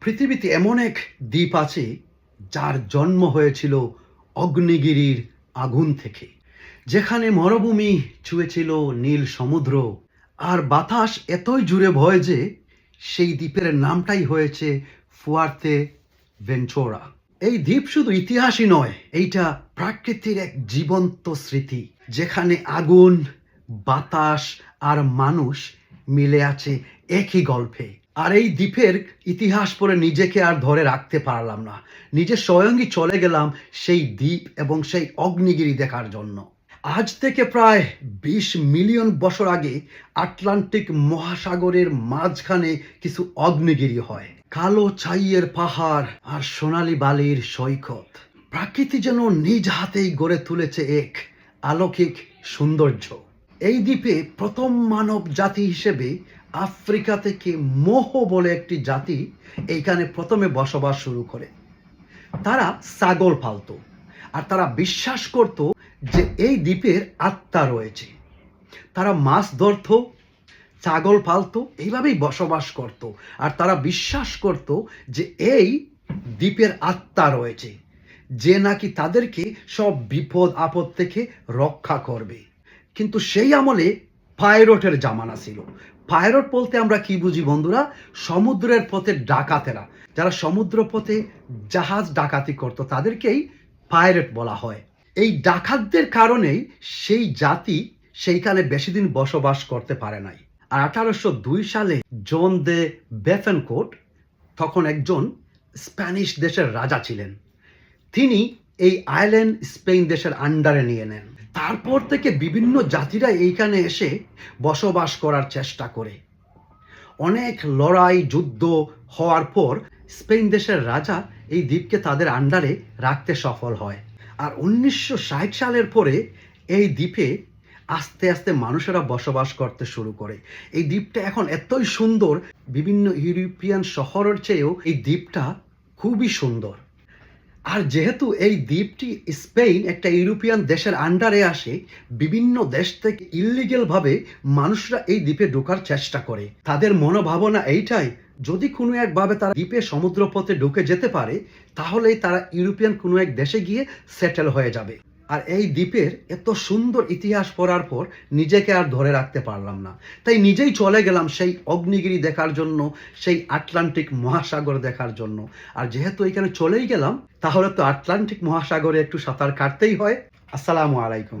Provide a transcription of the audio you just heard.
পৃথিবীতে এমন এক দ্বীপ আছে যার জন্ম হয়েছিল অগ্নিগিরির আগুন থেকে, যেখানে মরুভূমি ছুঁয়েছিল নীল সমুদ্র, আর বাতাস এতই জুড়ে বয় যে সেই দ্বীপের নামটাই হয়েছে ফুয়ার্তে ভেঞ্চোরা। এই দ্বীপ শুধু ইতিহাসই নয়, এইটা প্রাকৃতির এক জীবন্ত স্মৃতি, যেখানে আগুন, বাতাস আর মানুষ মিলে আছে একই গল্পে। আর এই দ্বীপের ইতিহাস পড়ে নিজেকে আর ধরে রাখতে পারলাম না, নিজে স্বয়ংই চলে গেলাম সেই দ্বীপ এবং সেই অগ্নিগিরি দেখার জন্য। আজ থেকে প্রায় 20 মিলিয়ন বছর আগে আটলান্টিক মহাসাগরের মাঝখানে কিছু অগ্নিগিরি হয়। কালো ছাইয়ের পাহাড় আর সোনালী বালির সৈকত, প্রকৃতি যেন নিজ হাতেই গড়ে তুলেছে এক অলৌকিক সৌন্দর্য। এই দ্বীপে প্রথম মানব জাতি হিসেবে আফ্রিকা থেকে মোহ বলে একটি জাতি এইখানে প্রথমে বসবাস শুরু করে। তারা ছাগল পালত, আর তারা বিশ্বাস করত যে এই দ্বীপের আত্মা রয়েছে। তারা মাছ ধরত, ছাগল পালত, এইভাবেই বসবাস করত। আর তারা বিশ্বাস করত যে এই দ্বীপের আত্মা রয়েছে, যে নাকি তাদেরকে সব বিপদ আপদ থেকে রক্ষা করবে। কিন্তু সেই আমলে পাইরটের জামানা ছিল। পাইরট বলতে আমরা কি বুঝি বন্ধুরা? সমুদ্রের পথে ডাকাতেরা, যারা সমুদ্র পথে জাহাজ ডাকাতি করত, তাদেরকেই পাইরেট বলা হয়। এই ডাকাতদের কারণেই সেই জাতি সেইখানে বেশি দিন বসবাস করতে পারে নাই। আর 1802 সালে জন দে বেথেনকোর্ট, তখন একজন স্প্যানিশ দেশের রাজা ছিলেন, তিনি এই আইল্যান্ড স্পেন দেশের আন্ডারে নিয়ে নেন। তারপর থেকে বিভিন্ন জাতিরা এইখানে এসে বসবাস করার চেষ্টা করে। অনেক লড়াই যুদ্ধ হওয়ার পর স্পেন দেশের রাজা এই দ্বীপকে তাদের আন্ডারে রাখতে সফল হয়। আর 1960 সালের পরে এই দ্বীপে আস্তে আস্তে মানুষেরা বসবাস করতে শুরু করে। এই দ্বীপটা এখন এতই সুন্দর, বিভিন্ন ইউরোপিয়ান শহরের চেয়েও এই দ্বীপটা খুবই সুন্দর। আর যেহেতু এই দ্বীপটি স্পেন একটা ইউরোপিয়ান দেশের আন্ডারে আসে, বিভিন্ন দেশ থেকে ইল্লিগেলভাবে মানুষরা এই দ্বীপে ঢোকার চেষ্টা করে। তাদের মনোভাবনা এইটাই, যদি কোনো একভাবে তারা দ্বীপে সমুদ্রপথে ঢুকে যেতে পারে, তাহলেই তারা ইউরোপিয়ান কোনো এক দেশে গিয়ে সেটেল হয়ে যাবে। আর এই দ্বীপের এত সুন্দর ইতিহাস পড়ার পর নিজেকে আর ধরে রাখতে পারলাম না, তাই নিজেই চলে গেলাম সেই অগ্নিগিরি দেখার জন্য, সেই আটলান্টিক মহাসাগর দেখার জন্য। আর যেহেতু এখানে চলেই গেলাম, তাহলে তো আটলান্টিক মহাসাগরে একটু সাঁতার কাটতেই হয়। আসসালামু আলাইকুম।